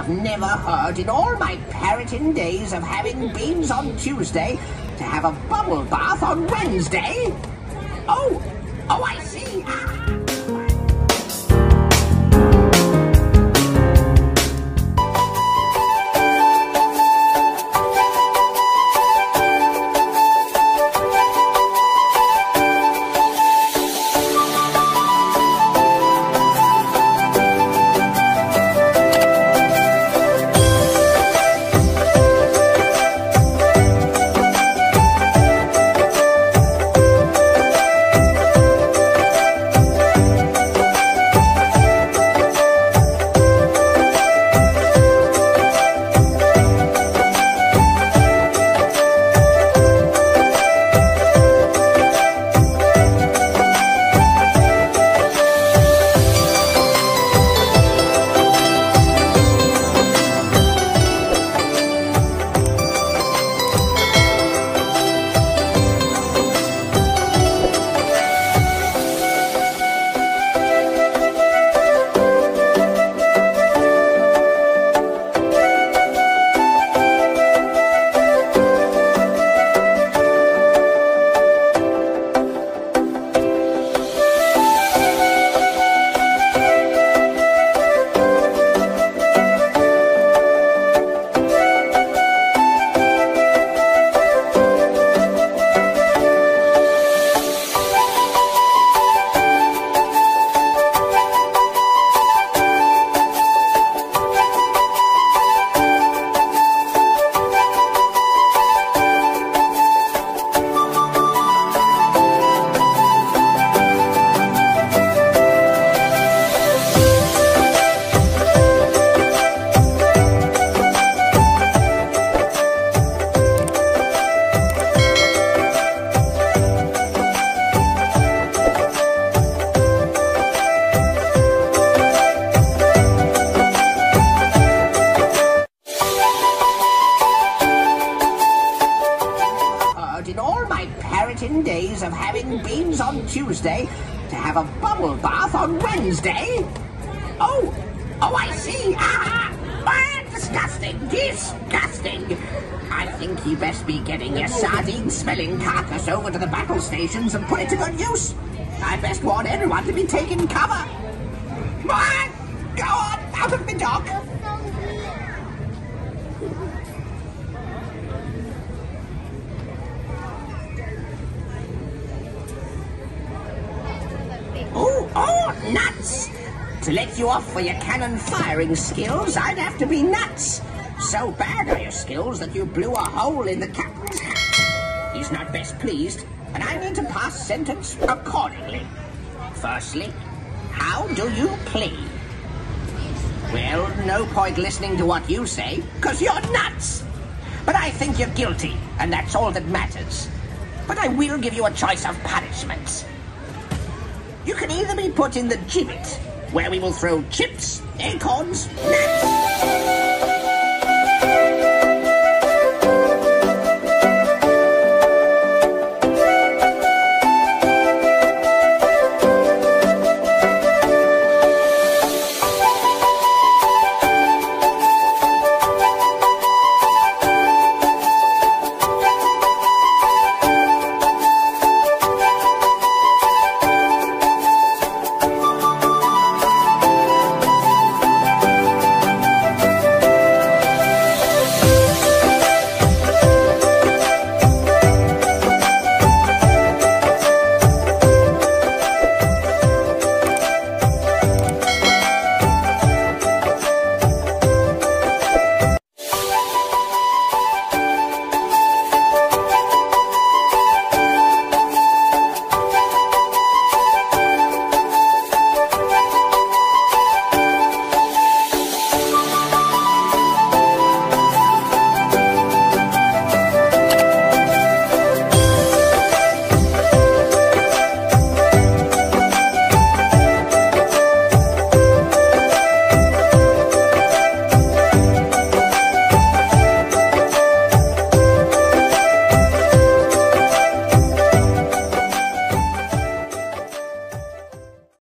have never heard in all my parroting days of having beans on Tuesday to have a bubble bath on Wednesday. Oh, I see. In all my parroting days of having beans on Tuesday to have a bubble bath on Wednesday. Oh, I see. Disgusting, disgusting. I think you best be getting your sardine-smelling carcass over to the battle stations and put it to good use. I best warn everyone to be taking cover. Go on, out of the dock. Oh, nuts! To let you off for your cannon firing skills, I'd have to be nuts. So bad are your skills that you blew a hole in the captain's hat. He's not best pleased, and I need to pass sentence accordingly. Firstly, how do you play? Well, no point listening to what you say, because you're nuts. But I think you're guilty, and that's all that matters. But I will give you a choice of punishments. You can either be put in the gibbet, where we will throw chips, acorns, nuts,